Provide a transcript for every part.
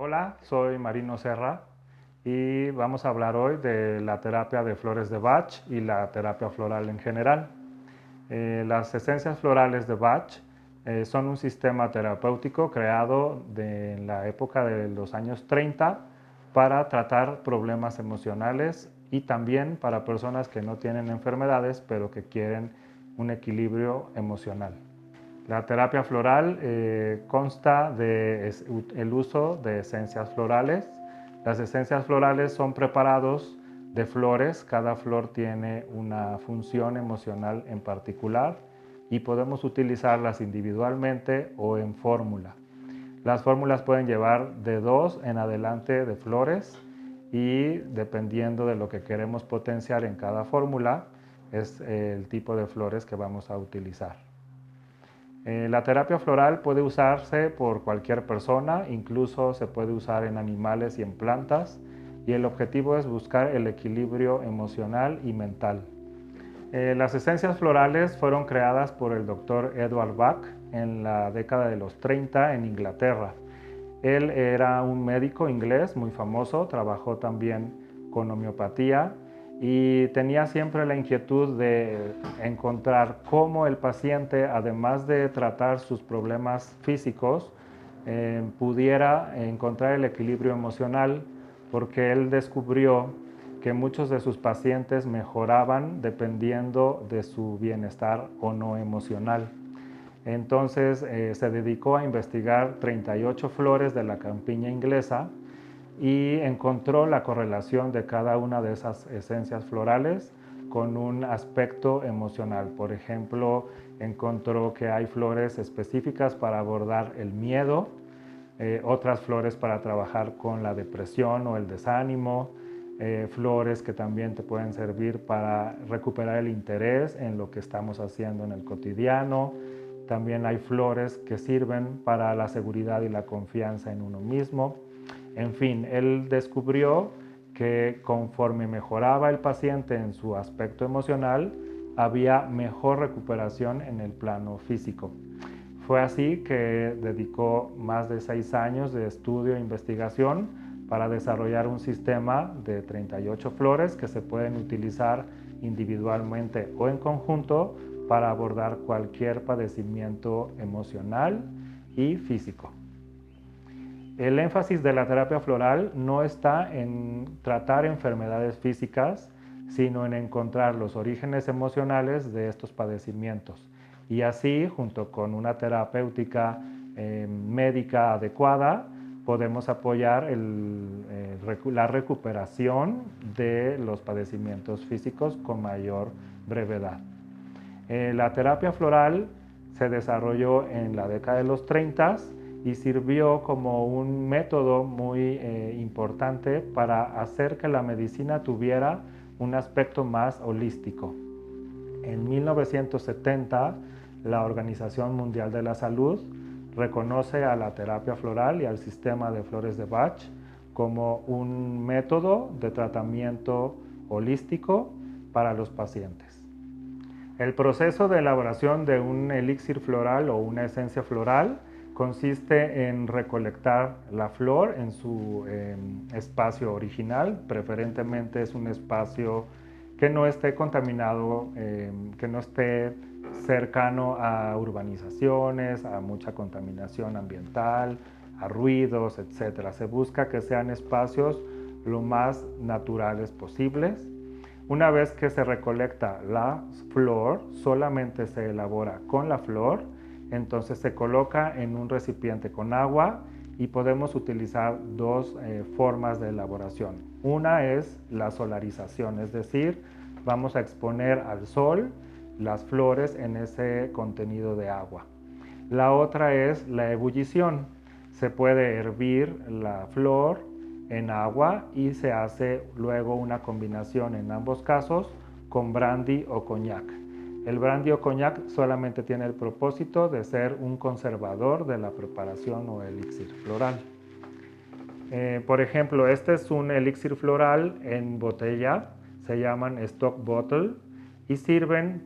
Hola, soy Marino Serra y vamos a hablar hoy de la terapia de flores de Bach y la terapia floral en general. Las esencias florales de Bach son un sistema terapéutico creado en la época de los años 30 para tratar problemas emocionales y también para personas que no tienen enfermedades pero que quieren un equilibrio emocional. La terapia floral consta del uso de esencias florales. Las esencias florales son preparados de flores. Cada flor tiene una función emocional en particular y podemos utilizarlas individualmente o en fórmula. Las fórmulas pueden llevar de 2 en adelante de flores y dependiendo de lo que queremos potenciar en cada fórmula es el tipo de flores que vamos a utilizar. La terapia floral puede usarse por cualquier persona, incluso se puede usar en animales y en plantas, y el objetivo es buscar el equilibrio emocional y mental. Las esencias florales fueron creadas por el doctor Edward Bach en la década de los 30 en Inglaterra. Él era un médico inglés muy famoso, trabajó también con homeopatía y tenía siempre la inquietud de encontrar cómo el paciente, además de tratar sus problemas físicos, pudiera encontrar el equilibrio emocional, porque él descubrió que muchos de sus pacientes mejoraban dependiendo de su bienestar o no emocional. Entonces se dedicó a investigar 38 flores de la campiña inglesa y encontró la correlación de cada una de esas esencias florales con un aspecto emocional. Por ejemplo, encontró que hay flores específicas para abordar el miedo, otras flores para trabajar con la depresión o el desánimo, flores que también te pueden servir para recuperar el interés en lo que estamos haciendo en el cotidiano. También hay flores que sirven para la seguridad y la confianza en uno mismo. En fin, él descubrió que conforme mejoraba el paciente en su aspecto emocional, había mejor recuperación en el plano físico. Fue así que dedicó más de 6 años de estudio e investigación para desarrollar un sistema de 38 flores que se pueden utilizar individualmente o en conjunto para abordar cualquier padecimiento emocional y físico. El énfasis de la terapia floral no está en tratar enfermedades físicas, sino en encontrar los orígenes emocionales de estos padecimientos. Y así, junto con una terapéutica médica adecuada, podemos apoyar la recuperación de los padecimientos físicos con mayor brevedad. La terapia floral se desarrolló en la década de los 30 y sirvió como un método muy importante para hacer que la medicina tuviera un aspecto más holístico. En 1970, la Organización Mundial de la Salud reconoce a la terapia floral y al sistema de flores de Bach como un método de tratamiento holístico para los pacientes. El proceso de elaboración de un elixir floral o una esencia floral consiste en recolectar la flor en su espacio original. Preferentemente es un espacio que no esté contaminado, que no esté cercano a urbanizaciones, a mucha contaminación ambiental, a ruidos, etc. Se busca que sean espacios lo más naturales posibles. Una vez que se recolecta la flor, solamente se elabora con la flor, entonces se coloca en un recipiente con agua y podemos utilizar dos formas de elaboración. Una es la solarización, es decir, vamos a exponer al sol las flores en ese contenido de agua. La otra es la ebullición. Se puede hervir la flor en agua y se hace luego una combinación en ambos casos con brandy o coñac. El brandy o coñac solamente tiene el propósito de ser un conservador de la preparación o elixir floral. Por ejemplo, este es un elixir floral en botella, se llaman stock bottle y sirven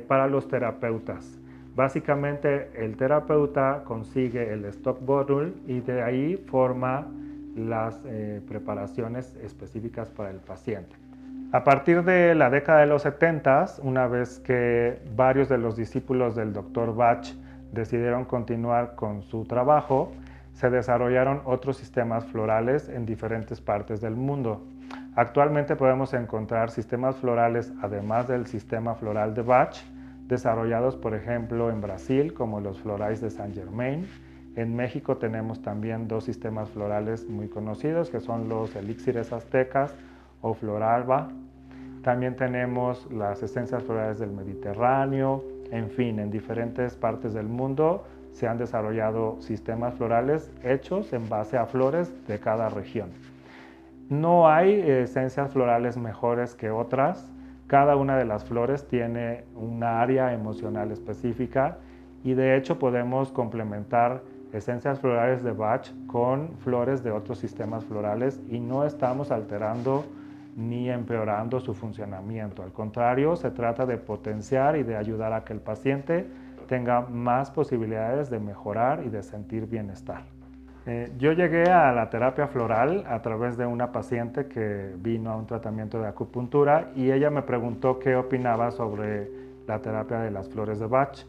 para los terapeutas. Básicamente el terapeuta consigue el stock bottle y de ahí forma las preparaciones específicas para el paciente. A partir de la década de los 70, una vez que varios de los discípulos del Dr. Bach decidieron continuar con su trabajo, se desarrollaron otros sistemas florales en diferentes partes del mundo. Actualmente podemos encontrar sistemas florales, además del sistema floral de Bach, desarrollados por ejemplo en Brasil, como los florais de Saint Germain. En México tenemos también dos sistemas florales muy conocidos, que son los elixires aztecas o Floralba. También tenemos las esencias florales del Mediterráneo. En fin, en diferentes partes del mundo se han desarrollado sistemas florales hechos en base a flores de cada región. No hay esencias florales mejores que otras. Cada una de las flores tiene una área emocional específica y de hecho podemos complementar esencias florales de Bach con flores de otros sistemas florales y no estamos alterando ni empeorando su funcionamiento. Al contrario, se trata de potenciar y de ayudar a que el paciente tenga más posibilidades de mejorar y de sentir bienestar. Yo llegué a la terapia floral a través de una paciente que vino a un tratamiento de acupuntura y ella me preguntó qué opinaba sobre la terapia de las flores de Bach.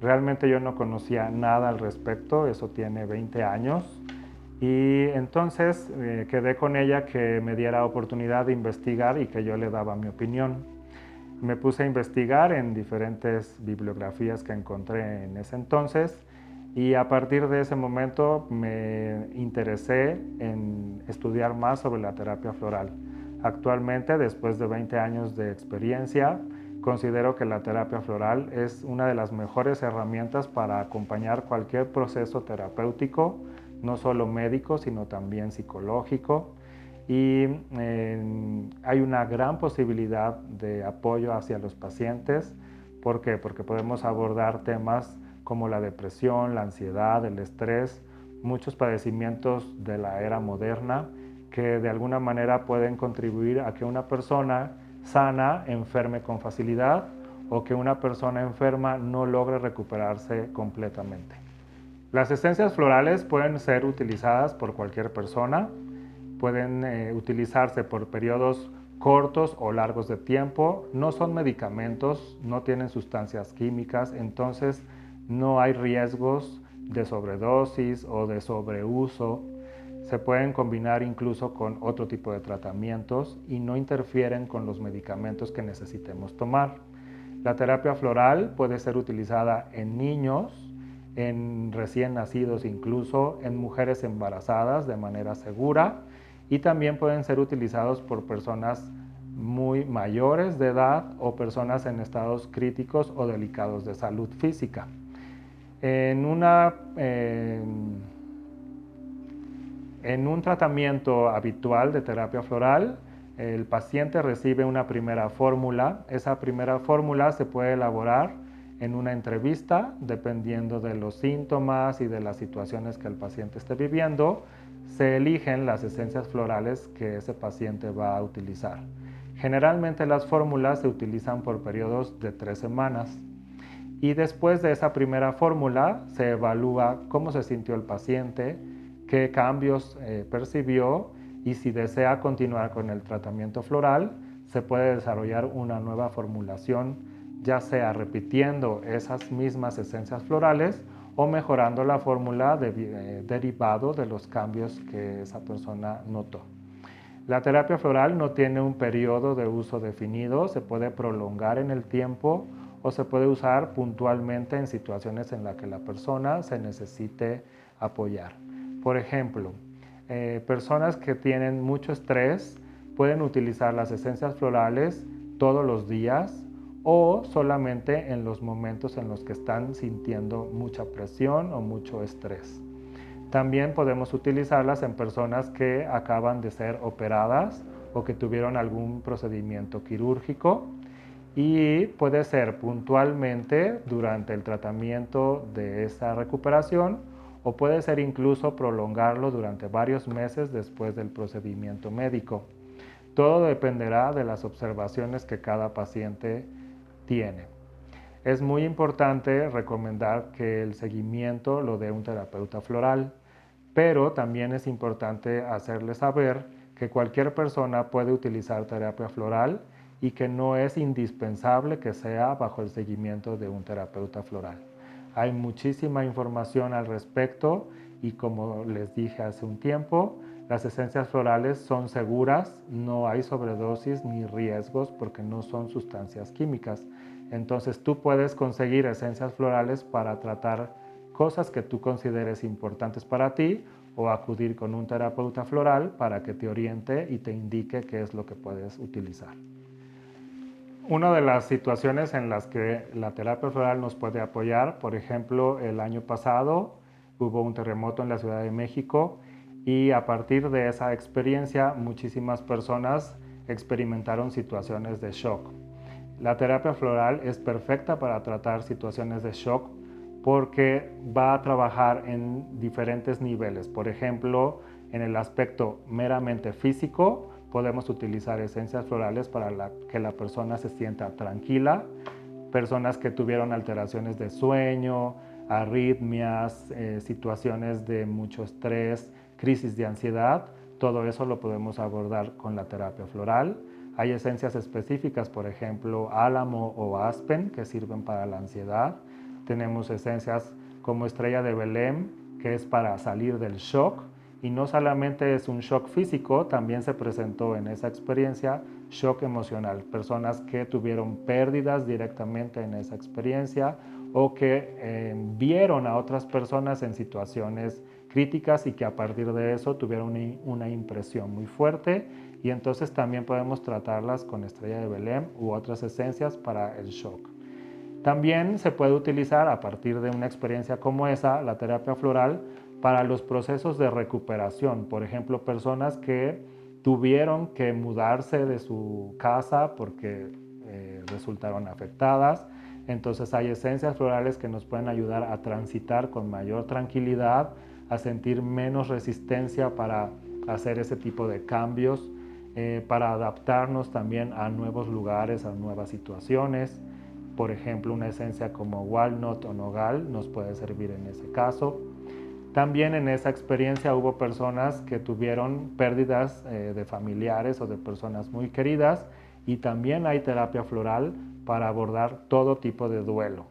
Realmente yo no conocía nada al respecto, eso tiene 20 años. Y entonces quedé con ella que me diera oportunidad de investigar y que yo le daba mi opinión. Me puse a investigar en diferentes bibliografías que encontré en ese entonces y a partir de ese momento me interesé en estudiar más sobre la terapia floral. Actualmente, después de 20 años de experiencia, considero que la terapia floral es una de las mejores herramientas para acompañar cualquier proceso terapéutico, no solo médico, sino también psicológico. Y hay una gran posibilidad de apoyo hacia los pacientes. ¿Por qué? Porque podemos abordar temas como la depresión, la ansiedad, el estrés, muchos padecimientos de la era moderna que de alguna manera pueden contribuir a que una persona sana enferme con facilidad o que una persona enferma no logre recuperarse completamente. Las esencias florales pueden ser utilizadas por cualquier persona, pueden utilizarse por periodos cortos o largos de tiempo, no son medicamentos, no tienen sustancias químicas, entonces no hay riesgos de sobredosis o de sobreuso. Se pueden combinar incluso con otro tipo de tratamientos y no interfieren con los medicamentos que necesitemos tomar. La terapia floral puede ser utilizada en niños, en recién nacidos incluso, en mujeres embarazadas de manera segura y también pueden ser utilizados por personas muy mayores de edad o personas en estados críticos o delicados de salud física. En un tratamiento habitual de terapia floral, el paciente recibe una primera fórmula. Esa primera fórmula se puede elaborar en una entrevista, dependiendo de los síntomas y de las situaciones que el paciente esté viviendo. Se eligen las esencias florales que ese paciente va a utilizar. Generalmente las fórmulas se utilizan por periodos de 3 semanas. Y después de esa primera fórmula se evalúa cómo se sintió el paciente, qué cambios percibió y si desea continuar con el tratamiento floral, se puede desarrollar una nueva formulación, ya sea repitiendo esas mismas esencias florales o mejorando la fórmula derivado de los cambios que esa persona notó. La terapia floral no tiene un periodo de uso definido, se puede prolongar en el tiempo o se puede usar puntualmente en situaciones en las que la persona se necesite apoyar. Por ejemplo, personas que tienen mucho estrés pueden utilizar las esencias florales todos los días o solamente en los momentos en los que están sintiendo mucha presión o mucho estrés. También podemos utilizarlas en personas que acaban de ser operadas o que tuvieron algún procedimiento quirúrgico y puede ser puntualmente durante el tratamiento de esa recuperación o puede ser incluso prolongarlo durante varios meses después del procedimiento médico. Todo dependerá de las observaciones que cada paciente tiene. Es muy importante recomendar que el seguimiento lo dé un terapeuta floral, pero también es importante hacerle saber que cualquier persona puede utilizar terapia floral y que no es indispensable que sea bajo el seguimiento de un terapeuta floral. Hay muchísima información al respecto y, como les dije hace un tiempo, las esencias florales son seguras, no hay sobredosis ni riesgos porque no son sustancias químicas. Entonces tú puedes conseguir esencias florales para tratar cosas que tú consideres importantes para ti, o acudir con un terapeuta floral para que te oriente y te indique qué es lo que puedes utilizar. Una de las situaciones en las que la terapia floral nos puede apoyar, por ejemplo, el año pasado hubo un terremoto en la Ciudad de México y a partir de esa experiencia muchísimas personas experimentaron situaciones de shock. La terapia floral es perfecta para tratar situaciones de shock porque va a trabajar en diferentes niveles. Por ejemplo, en el aspecto meramente físico, podemos utilizar esencias florales para que la persona se sienta tranquila. Personas que tuvieron alteraciones de sueño, arritmias, situaciones de mucho estrés, crisis de ansiedad, todo eso lo podemos abordar con la terapia floral. Hay esencias específicas, por ejemplo, álamo o aspen, que sirven para la ansiedad. Tenemos esencias como estrella de Belén, que es para salir del shock. Y no solamente es un shock físico, también se presentó en esa experiencia shock emocional. Personas que tuvieron pérdidas directamente en esa experiencia o que vieron a otras personas en situaciones críticas y que a partir de eso tuvieron una impresión muy fuerte, y entonces también podemos tratarlas con estrella de Belén u otras esencias para el shock. También se puede utilizar a partir de una experiencia como esa, la terapia floral, para los procesos de recuperación. Por ejemplo, personas que tuvieron que mudarse de su casa porque resultaron afectadas. Entonces hay esencias florales que nos pueden ayudar a transitar con mayor tranquilidad, a sentir menos resistencia para hacer ese tipo de cambios, para adaptarnos también a nuevos lugares, a nuevas situaciones. Por ejemplo, una esencia como walnut o nogal nos puede servir en ese caso. También en esa experiencia hubo personas que tuvieron pérdidas de familiares o de personas muy queridas, y también hay terapia floral para abordar todo tipo de duelo.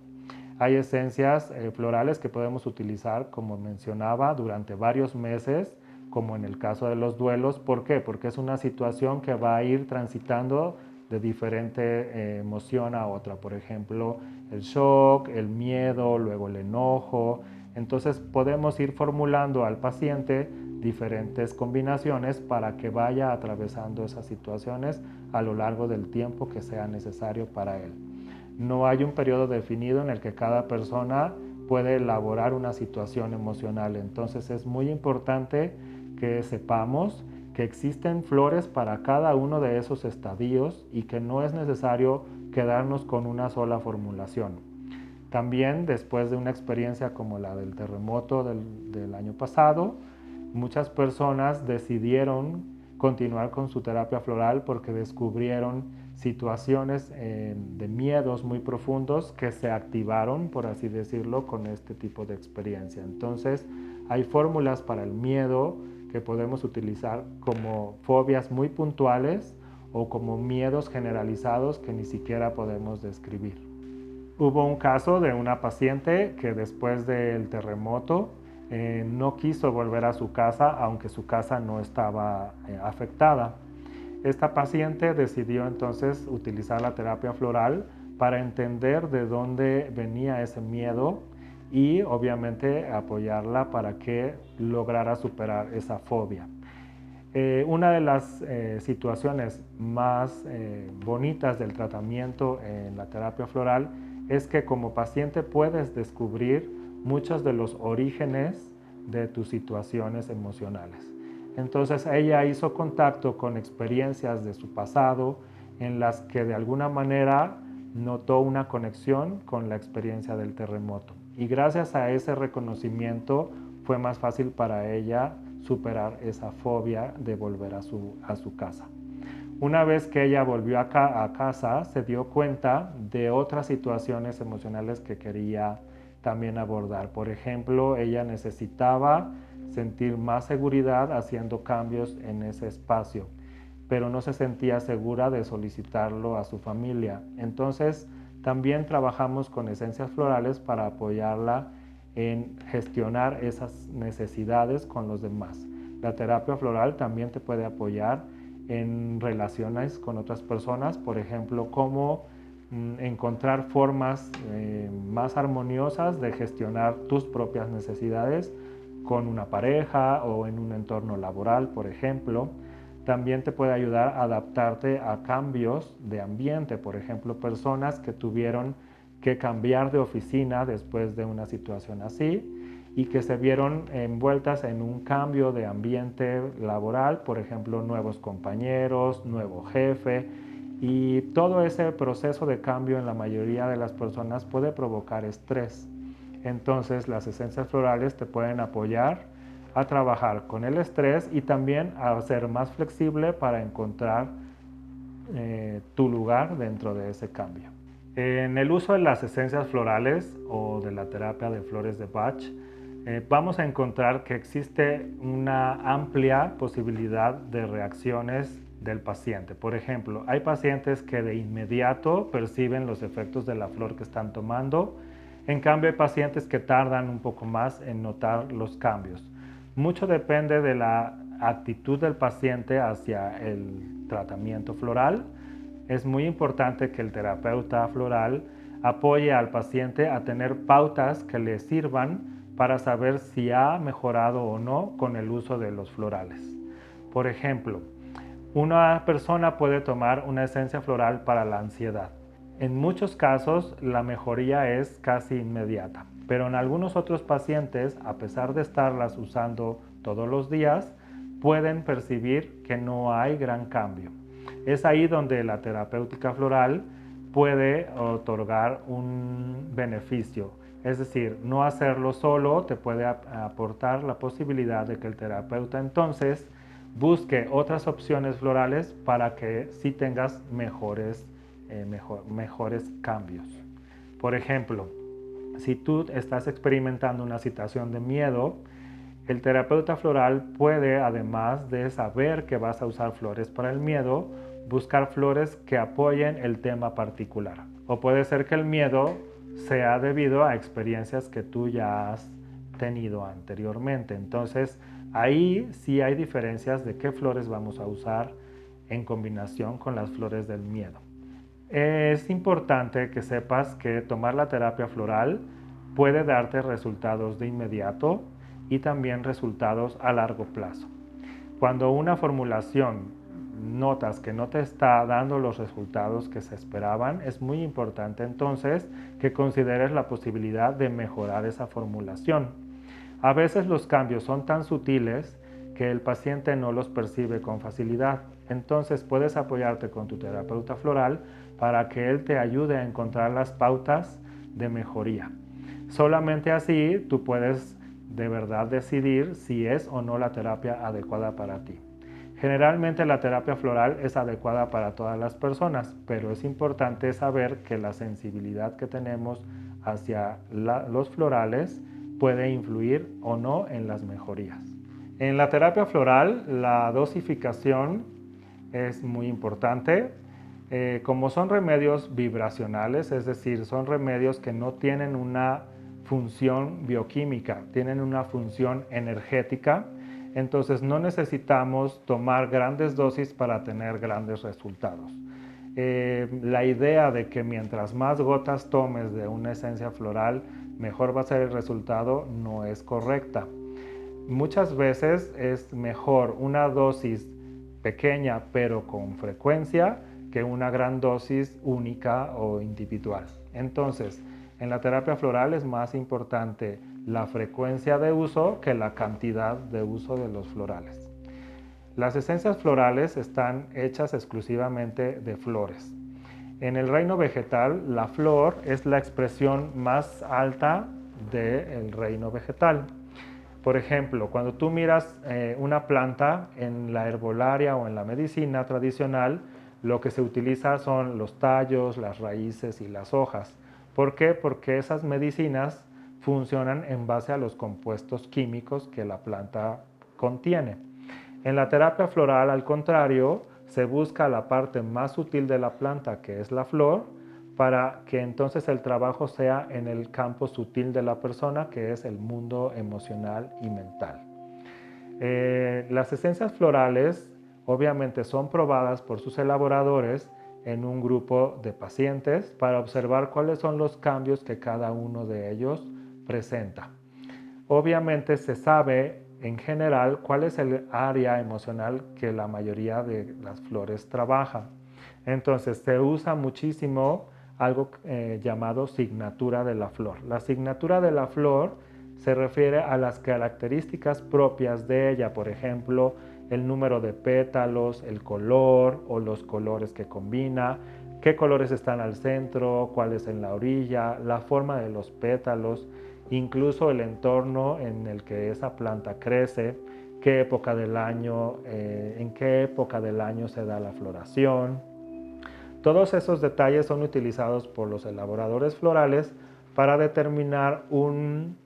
Hay esencias florales que podemos utilizar, como mencionaba, durante varios meses, como en el caso de los duelos. ¿Por qué? Porque es una situación que va a ir transitando de diferente emoción a otra. Por ejemplo, el shock, el miedo, luego el enojo. Entonces podemos ir formulando al paciente diferentes combinaciones para que vaya atravesando esas situaciones a lo largo del tiempo que sea necesario para él. No hay un periodo definido en el que cada persona puede elaborar una situación emocional. Entonces es muy importante que sepamos que existen flores para cada uno de esos estadios y que no es necesario quedarnos con una sola formulación. También, después de una experiencia como la del terremoto del año pasado, muchas personas decidieron continuar con su terapia floral porque descubrieron situaciones de miedos muy profundos que se activaron, por así decirlo, con este tipo de experiencia. Entonces, hay fórmulas para el miedo que podemos utilizar como fobias muy puntuales o como miedos generalizados que ni siquiera podemos describir. Hubo un caso de una paciente que después del terremoto no quiso volver a su casa, aunque su casa no estaba afectada. Esta paciente decidió entonces utilizar la terapia floral para entender de dónde venía ese miedo y obviamente apoyarla para que lograra superar esa fobia. Una de las situaciones más bonitas del tratamiento en la terapia floral es que como paciente puedes descubrir muchos de los orígenes de tus situaciones emocionales. Entonces ella hizo contacto con experiencias de su pasado en las que de alguna manera notó una conexión con la experiencia del terremoto. Y gracias a ese reconocimiento fue más fácil para ella superar esa fobia de volver a su casa. Una vez que ella volvió a casa, se dio cuenta de otras situaciones emocionales que quería también abordar. Por ejemplo, ella necesitaba sentir más seguridad haciendo cambios en ese espacio, pero no se sentía segura de solicitarlo a su familia. Entonces, también trabajamos con esencias florales para apoyarla en gestionar esas necesidades con los demás. La terapia floral también te puede apoyar en relaciones con otras personas, por ejemplo, cómo encontrar formas más armoniosas de gestionar tus propias necesidades con una pareja o en un entorno laboral, por ejemplo. También te puede ayudar a adaptarte a cambios de ambiente, por ejemplo, personas que tuvieron que cambiar de oficina después de una situación así y que se vieron envueltas en un cambio de ambiente laboral, por ejemplo, nuevos compañeros, nuevo jefe, y todo ese proceso de cambio en la mayoría de las personas puede provocar estrés. Entonces, las esencias florales te pueden apoyar a trabajar con el estrés y también a ser más flexible para encontrar tu lugar dentro de ese cambio. En el uso de las esencias florales o de la terapia de flores de Bach, vamos a encontrar que existe una amplia posibilidad de reacciones del paciente. Por ejemplo, hay pacientes que de inmediato perciben los efectos de la flor que están tomando. En cambio, hay pacientes que tardan un poco más en notar los cambios. Mucho depende de la actitud del paciente hacia el tratamiento floral. Es muy importante que el terapeuta floral apoye al paciente a tener pautas que le sirvan para saber si ha mejorado o no con el uso de los florales. Por ejemplo, una persona puede tomar una esencia floral para la ansiedad. En muchos casos la mejoría es casi inmediata, pero en algunos otros pacientes, a pesar de estarlas usando todos los días, pueden percibir que no hay gran cambio. Es ahí donde la terapéutica floral puede otorgar un beneficio. Es decir, no hacerlo solo te puede aportar la posibilidad de que el terapeuta entonces busque otras opciones florales para que sí tengas mejores cambios. Por ejemplo, si tú estás experimentando una situación de miedo, el terapeuta floral puede, además de saber que vas a usar flores para el miedo, buscar flores que apoyen el tema particular. O puede ser que el miedo sea debido a experiencias que tú ya has tenido anteriormente. Entonces, ahí sí hay diferencias de qué flores vamos a usar en combinación con las flores del miedo. Es importante que sepas que tomar la terapia floral puede darte resultados de inmediato y también resultados a largo plazo. Cuando una formulación notas que no te está dando los resultados que se esperaban, es muy importante entonces que consideres la posibilidad de mejorar esa formulación. A veces los cambios son tan sutiles que el paciente no los percibe con facilidad. Entonces puedes apoyarte con tu terapeuta floral para que él te ayude a encontrar las pautas de mejoría. Solamente así tú puedes de verdad decidir si es o no la terapia adecuada para ti. Generalmente la terapia floral es adecuada para todas las personas, pero es importante saber que la sensibilidad que tenemos hacia los florales puede influir o no en las mejorías. En la terapia floral, la dosificación es muy importante. Como son remedios vibracionales, es decir, son remedios que no tienen una función bioquímica, tienen una función energética, entonces no necesitamos tomar grandes dosis para tener grandes resultados. La idea de que mientras más gotas tomes de una esencia floral, mejor va a ser el resultado no es correcta. Muchas veces es mejor una dosis pequeña pero con frecuencia que una gran dosis única o individual. Entonces, en la terapia floral es más importante la frecuencia de uso que la cantidad de uso de los florales. Las esencias florales están hechas exclusivamente de flores. En el reino vegetal, la flor es la expresión más alta del reino vegetal. Por ejemplo, cuando tú miras una planta en la herbolaria o en la medicina tradicional, lo que se utiliza son los tallos, las raíces y las hojas. ¿Por qué? Porque esas medicinas funcionan en base a los compuestos químicos que la planta contiene. En la terapia floral, al contrario, se busca la parte más sutil de la planta, que es la flor, para que entonces el trabajo sea en el campo sutil de la persona, que es el mundo emocional y mental. Las esencias florales obviamente son probadas por sus elaboradores en un grupo de pacientes para observar cuáles son los cambios que cada uno de ellos presenta. Obviamente se sabe en general cuál es el área emocional que la mayoría de las flores trabaja. Entonces se usa muchísimo algo llamado signatura de la flor. La signatura de la flor se refiere a las características propias de ella, por ejemplo, el número de pétalos, el color o los colores que combina, qué colores están al centro, cuáles en la orilla, la forma de los pétalos, incluso el entorno en el que esa planta crece, qué época del año, en qué época del año se da la floración. Todos esos detalles son utilizados por los elaboradores florales para determinar un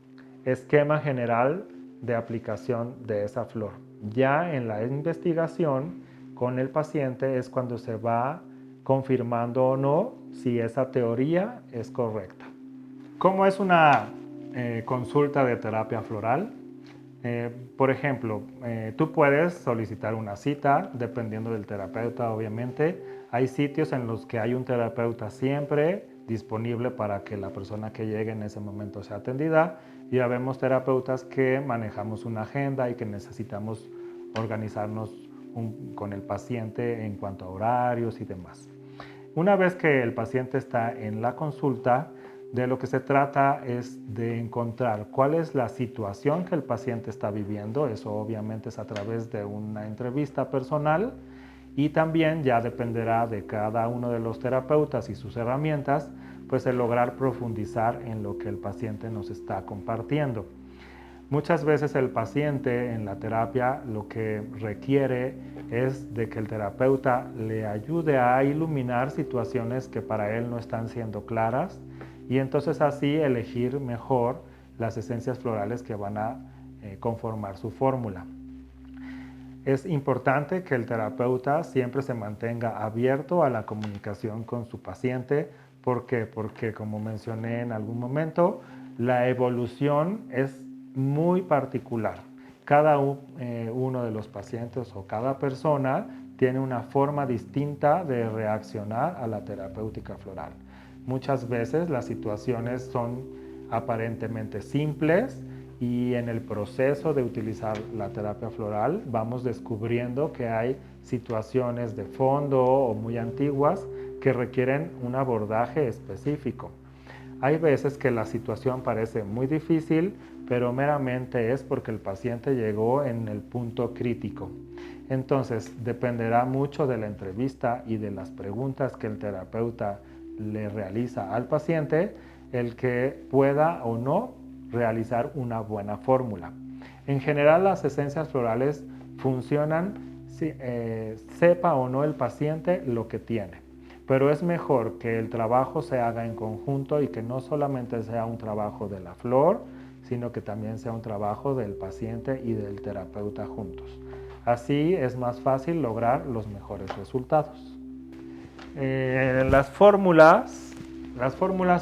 esquema general de aplicación de esa flor. Ya en la investigación con el paciente es cuando se va confirmando o no si esa teoría es correcta. ¿Cómo es una consulta de terapia floral? Por ejemplo, tú puedes solicitar una cita dependiendo del terapeuta, obviamente. Hay sitios en los que hay un terapeuta siempre disponible para que la persona que llegue en ese momento sea atendida. Y habemos terapeutas que manejamos una agenda y que necesitamos organizarnos con el paciente en cuanto a horarios y demás. Una vez que el paciente está en la consulta, de lo que se trata es de encontrar cuál es la situación que el paciente está viviendo. Eso obviamente es a través de una entrevista personal y también ya dependerá de cada uno de los terapeutas y sus herramientas, pues el lograr profundizar en lo que el paciente nos está compartiendo. Muchas veces el paciente en la terapia lo que requiere es de que el terapeuta le ayude a iluminar situaciones que para él no están siendo claras y entonces así elegir mejor las esencias florales que van a conformar su fórmula. Es importante que el terapeuta siempre se mantenga abierto a la comunicación con su paciente. ¿Por qué? Porque como mencioné en algún momento, la evolución es muy particular. Cada uno de los pacientes o cada persona tiene una forma distinta de reaccionar a la terapéutica floral. Muchas veces las situaciones son aparentemente simples y en el proceso de utilizar la terapia floral vamos descubriendo que hay situaciones de fondo o muy antiguas que requieren un abordaje específico. Hay veces que la situación parece muy difícil, pero meramente es porque el paciente llegó en el punto crítico. Entonces, dependerá mucho de la entrevista y de las preguntas que el terapeuta le realiza al paciente, el que pueda o no realizar una buena fórmula. En general, las esencias florales funcionan sepa o no el paciente lo que tiene. Pero es mejor que el trabajo se haga en conjunto y que no solamente sea un trabajo de la flor, sino que también sea un trabajo del paciente y del terapeuta juntos. Así es más fácil lograr los mejores resultados. Las fórmulas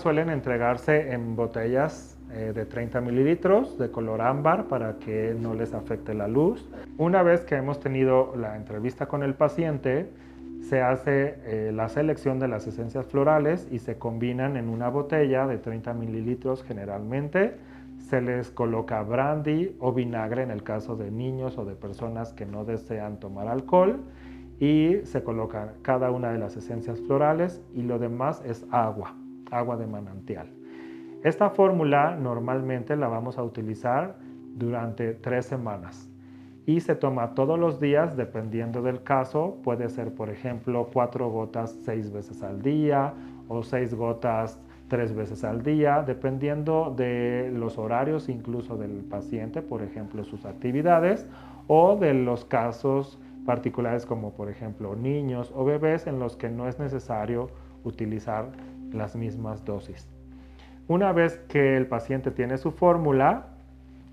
suelen entregarse en botellas de 30 mililitros de color ámbar para que no les afecte la luz. Una vez que hemos tenido la entrevista con el paciente, se hace la selección de las esencias florales y se combinan en una botella de 30 mililitros generalmente. Se les coloca brandy o vinagre en el caso de niños o de personas que no desean tomar alcohol y se coloca cada una de las esencias florales y lo demás es agua de manantial. Esta fórmula normalmente la vamos a utilizar durante 3 semanas y se toma todos los días dependiendo del caso. Puede ser, por ejemplo, 4 gotas 6 veces al día o 6 gotas 3 veces al día, dependiendo de los horarios incluso del paciente, por ejemplo, sus actividades o de los casos particulares como por ejemplo niños o bebés en los que no es necesario utilizar las mismas dosis. Una vez que el paciente tiene su fórmula,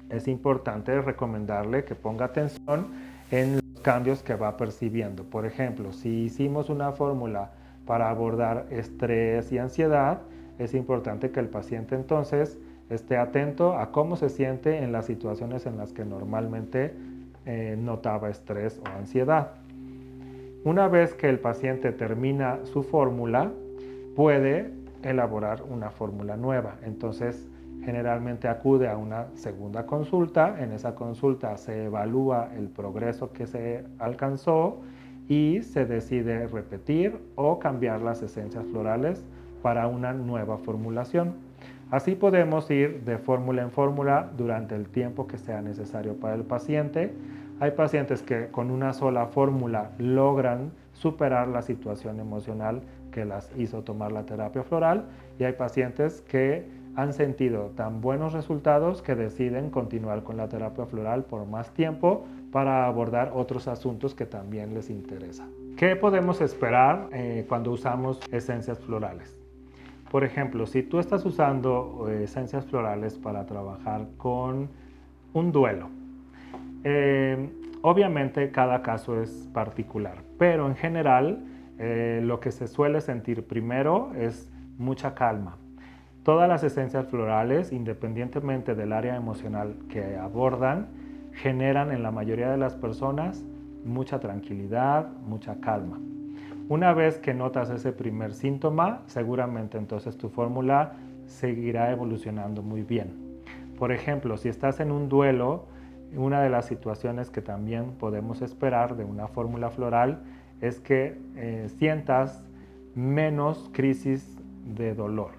es importante recomendarle que ponga atención en los cambios que va percibiendo. Por ejemplo, si hicimos una fórmula para abordar estrés y ansiedad, es importante que el paciente entonces esté atento a cómo se siente en las situaciones en las que normalmente notaba estrés o ansiedad. Una vez que el paciente termina su fórmula, puede elaborar una fórmula nueva. Entonces, generalmente acude a una segunda consulta. En esa consulta se evalúa el progreso que se alcanzó y se decide repetir o cambiar las esencias florales para una nueva formulación. Así podemos ir de fórmula en fórmula durante el tiempo que sea necesario para el paciente. Hay pacientes que con una sola fórmula logran superar la situación emocional que las hizo tomar la terapia floral, y hay pacientes que han sentido tan buenos resultados que deciden continuar con la terapia floral por más tiempo para abordar otros asuntos que también les interesan. ¿Qué podemos esperar cuando usamos esencias florales? Por ejemplo, si tú estás usando esencias florales para trabajar con un duelo, obviamente cada caso es particular, pero en general lo que se suele sentir primero es mucha calma. Todas las esencias florales, independientemente del área emocional que abordan, generan en la mayoría de las personas mucha tranquilidad, mucha calma. Una vez que notas ese primer síntoma, seguramente entonces tu fórmula seguirá evolucionando muy bien. Por ejemplo, si estás en un duelo, una de las situaciones que también podemos esperar de una fórmula floral es que sientas menos crisis de dolor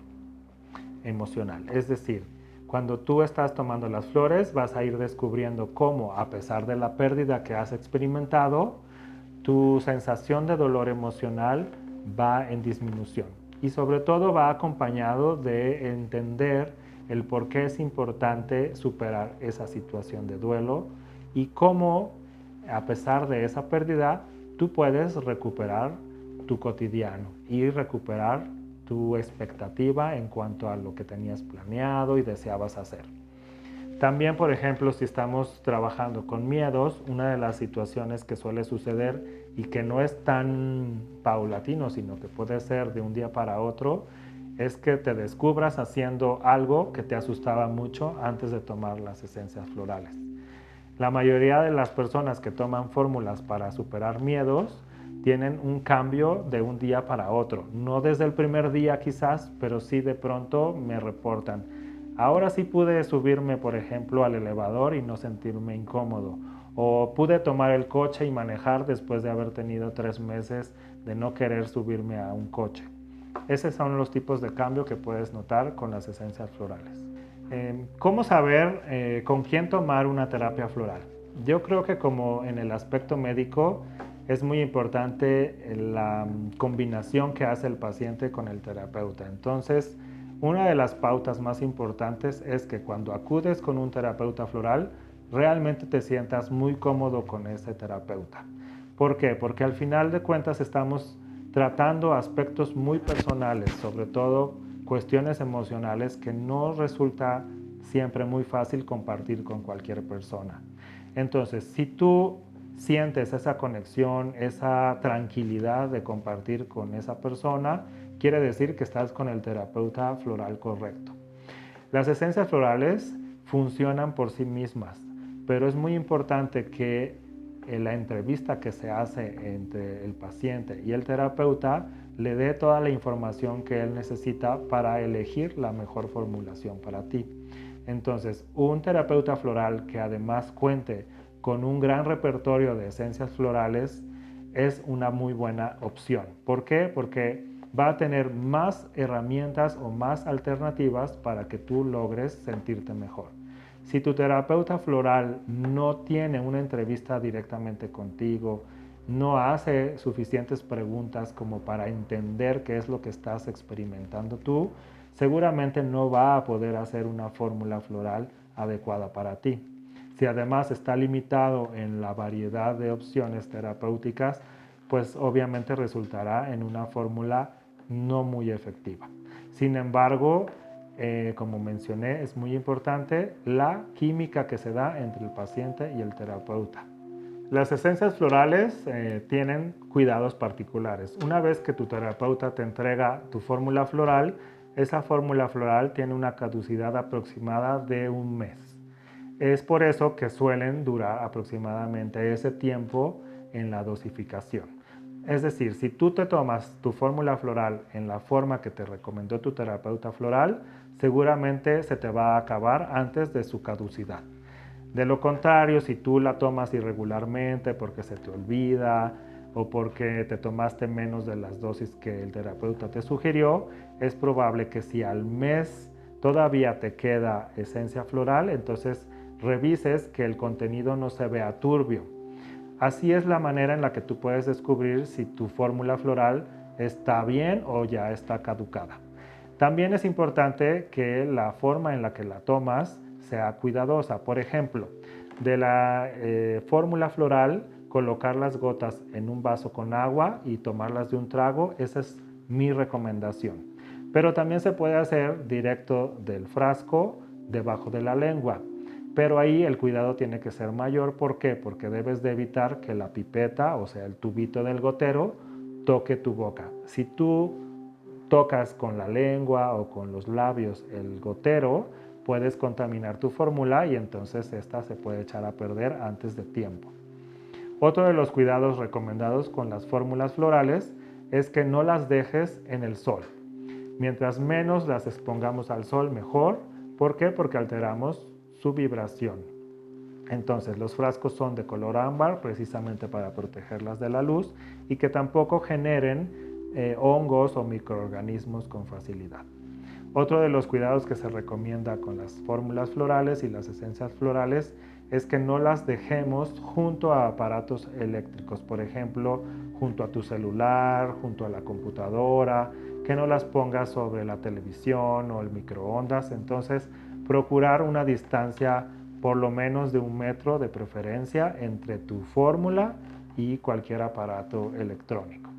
emocional. Es decir, cuando tú estás tomando las flores, vas a ir descubriendo cómo, a pesar de la pérdida que has experimentado, tu sensación de dolor emocional va en disminución. Y sobre todo va acompañado de entender el por qué es importante superar esa situación de duelo y cómo, a pesar de esa pérdida, tú puedes recuperar tu cotidiano y recuperar tu expectativa en cuanto a lo que tenías planeado y deseabas hacer. También, por ejemplo, si estamos trabajando con miedos, una de las situaciones que suele suceder y que no es tan paulatino, sino que puede ser de un día para otro, es que te descubras haciendo algo que te asustaba mucho antes de tomar las esencias florales. La mayoría de las personas que toman fórmulas para superar miedos tienen un cambio de un día para otro. No desde el primer día quizás, pero sí de pronto me reportan: ahora sí pude subirme, por ejemplo, al elevador y no sentirme incómodo. O pude tomar el coche y manejar después de haber tenido 3 meses de no querer subirme a un coche. Esos son los tipos de cambio que puedes notar con las esencias florales. ¿Cómo saber con quién tomar una terapia floral? Yo creo que como en el aspecto médico es muy importante la combinación que hace el paciente con el terapeuta. Entonces, una de las pautas más importantes es que cuando acudes con un terapeuta floral, realmente te sientas muy cómodo con ese terapeuta. ¿Por qué? Porque al final de cuentas estamos tratando aspectos muy personales, sobre todo cuestiones emocionales que no resulta siempre muy fácil compartir con cualquier persona. Entonces, si tú sientes esa conexión, esa tranquilidad de compartir con esa persona, quiere decir que estás con el terapeuta floral correcto. Las esencias florales funcionan por sí mismas, pero es muy importante que en la entrevista que se hace entre el paciente y el terapeuta le dé toda la información que él necesita para elegir la mejor formulación para ti. Entonces, un terapeuta floral que además cuente con un gran repertorio de esencias florales es una muy buena opción. ¿Por qué? Porque va a tener más herramientas o más alternativas para que tú logres sentirte mejor. Si tu terapeuta floral no tiene una entrevista directamente contigo, no hace suficientes preguntas como para entender qué es lo que estás experimentando tú, seguramente no va a poder hacer una fórmula floral adecuada para ti. Si además está limitado en la variedad de opciones terapéuticas, pues obviamente resultará en una fórmula no muy efectiva. Sin embargo, como mencioné, es muy importante la química que se da entre el paciente y el terapeuta. Las esencias florales tienen cuidados particulares. Una vez que tu terapeuta te entrega tu fórmula floral, esa fórmula floral tiene una caducidad aproximada de un mes. Es por eso que suelen durar aproximadamente ese tiempo en la dosificación. Es decir, si tú te tomas tu fórmula floral en la forma que te recomendó tu terapeuta floral, seguramente se te va a acabar antes de su caducidad. De lo contrario, si tú la tomas irregularmente porque se te olvida o porque te tomaste menos de las dosis que el terapeuta te sugirió, es probable que si al mes todavía te queda esencia floral, entonces revises que el contenido no se vea turbio. Así es la manera en la que tú puedes descubrir si tu fórmula floral está bien o ya está caducada. También es importante que la forma en la que la tomas sea cuidadosa. Por ejemplo, de la fórmula floral, colocar las gotas en un vaso con agua y tomarlas de un trago, esa es mi recomendación. Pero también se puede hacer directo del frasco debajo de la lengua. Pero ahí el cuidado tiene que ser mayor. ¿Por qué? Porque debes de evitar que la pipeta, o sea, el tubito del gotero, toque tu boca. Si tú tocas con la lengua o con los labios el gotero, puedes contaminar tu fórmula y entonces esta se puede echar a perder antes de tiempo. Otro de los cuidados recomendados con las fórmulas florales es que no las dejes en el sol. Mientras menos las expongamos al sol, mejor. ¿Por qué? Porque alteramos su vibración. Entonces, los frascos son de color ámbar precisamente para protegerlas de la luz y que tampoco generen hongos o microorganismos con facilidad. Otro de los cuidados que se recomienda con las fórmulas florales y las esencias florales es que no las dejemos junto a aparatos eléctricos, por ejemplo, junto a tu celular, junto a la computadora, que no las pongas sobre la televisión o el microondas. Entonces, procurar una distancia por lo menos de 1 metro de preferencia entre tu fórmula y cualquier aparato electrónico.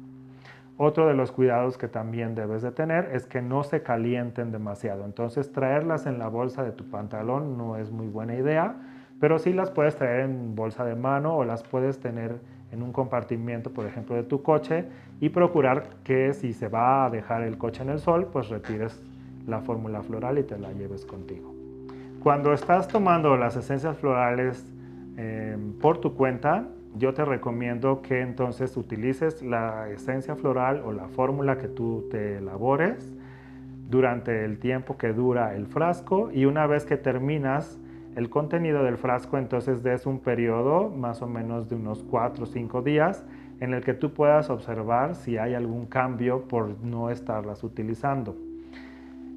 Otro de los cuidados que también debes de tener es que no se calienten demasiado. Entonces, traerlas en la bolsa de tu pantalón no es muy buena idea, pero sí las puedes traer en bolsa de mano o las puedes tener en un compartimiento, por ejemplo, de tu coche, y procurar que si se va a dejar el coche en el sol, pues retires la fórmula floral y te la lleves contigo. Cuando estás tomando las esencias florales por tu cuenta, yo te recomiendo que entonces utilices la esencia floral o la fórmula que tú te elabores durante el tiempo que dura el frasco, y una vez que terminas el contenido del frasco, entonces des un periodo más o menos de unos 4 o 5 días en el que tú puedas observar si hay algún cambio por no estarlas utilizando.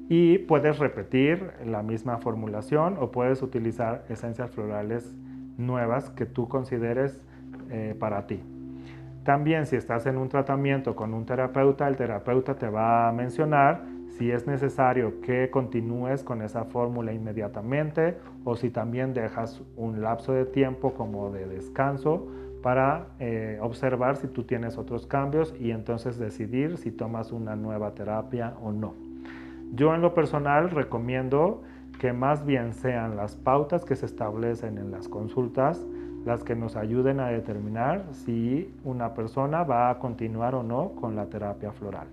Y puedes repetir la misma formulación o puedes utilizar esencias florales nuevas que tú consideres para ti. También, si estás en un tratamiento con un terapeuta, el terapeuta te va a mencionar si es necesario que continúes con esa fórmula inmediatamente o si también dejas un lapso de tiempo como de descanso para observar si tú tienes otros cambios y entonces decidir si tomas una nueva terapia o no. Yo en lo personal recomiendo que más bien sean las pautas que se establecen en las consultas las que nos ayuden a determinar si una persona va a continuar o no con la terapia floral.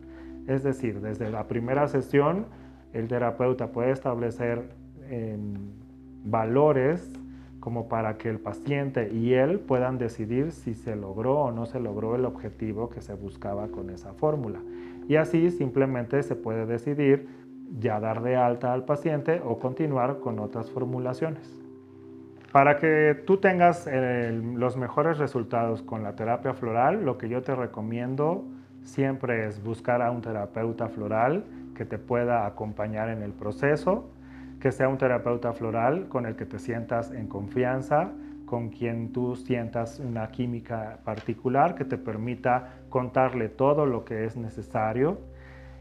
Es decir, desde la primera sesión, el terapeuta puede establecer valores como para que el paciente y él puedan decidir si se logró o no se logró el objetivo que se buscaba con esa fórmula. Y así simplemente se puede decidir ya dar de alta al paciente o continuar con otras formulaciones. Para que tú tengas los mejores resultados con la terapia floral, lo que yo te recomiendo siempre es buscar a un terapeuta floral que te pueda acompañar en el proceso, que sea un terapeuta floral con el que te sientas en confianza, con quien tú sientas una química particular que te permita contarle todo lo que es necesario,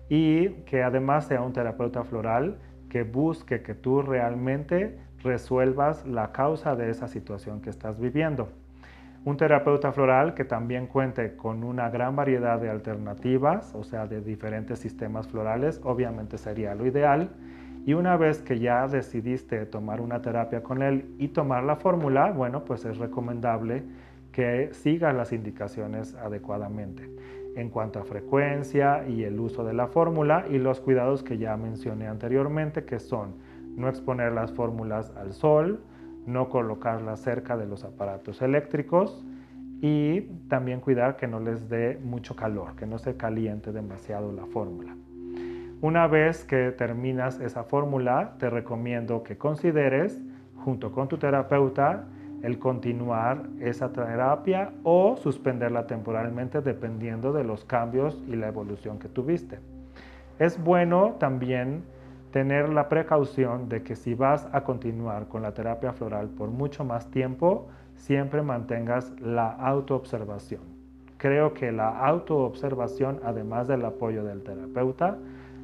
y que además sea un terapeuta floral que busque que tú realmente resuelvas la causa de esa situación que estás viviendo. Un terapeuta floral que también cuente con una gran variedad de alternativas, o sea, de diferentes sistemas florales, obviamente sería lo ideal, Y una vez que ya decidiste tomar una terapia con él y tomar la fórmula, bueno, pues es recomendable que sigas las indicaciones adecuadamente en cuanto a frecuencia y el uso de la fórmula y los cuidados que ya mencioné anteriormente, que son no exponer las fórmulas al sol, no colocarlas cerca de los aparatos eléctricos y también cuidar que no les dé mucho calor, que no se caliente demasiado la fórmula. Una vez que terminas esa fórmula, te recomiendo que consideres, junto con tu terapeuta, el continuar esa terapia o suspenderla temporalmente dependiendo de los cambios y la evolución que tuviste. Es bueno también tener la precaución de que si vas a continuar con la terapia floral por mucho más tiempo, siempre mantengas la autoobservación. Creo que la autoobservación, además del apoyo del terapeuta,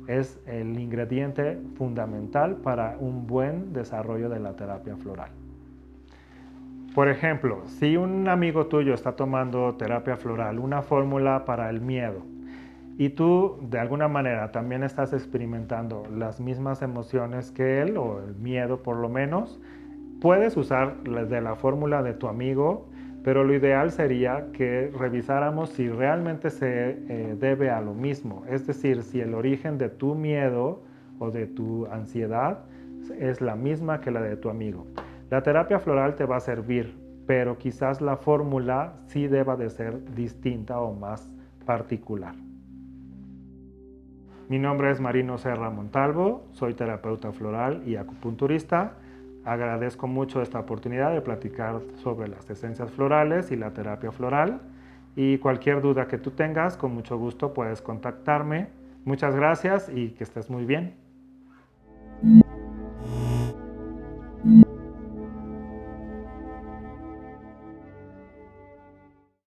es el ingrediente fundamental para un buen desarrollo de la terapia floral. Por ejemplo, si un amigo tuyo está tomando terapia floral, una fórmula para el miedo, y tú de alguna manera también estás experimentando las mismas emociones que él, o el miedo por lo menos, puedes usar de la fórmula de tu amigo, pero lo ideal sería que revisáramos si realmente se debe a lo mismo, es decir, si el origen de tu miedo o de tu ansiedad es la misma que la de tu amigo. La terapia floral te va a servir, pero quizás la fórmula sí deba de ser distinta o más particular. Mi nombre es Marino Serra Montalvo, soy terapeuta floral y acupunturista. Agradezco mucho esta oportunidad de platicar sobre las esencias florales y la terapia floral. Y cualquier duda que tú tengas, con mucho gusto puedes contactarme. Muchas gracias y que estés muy bien.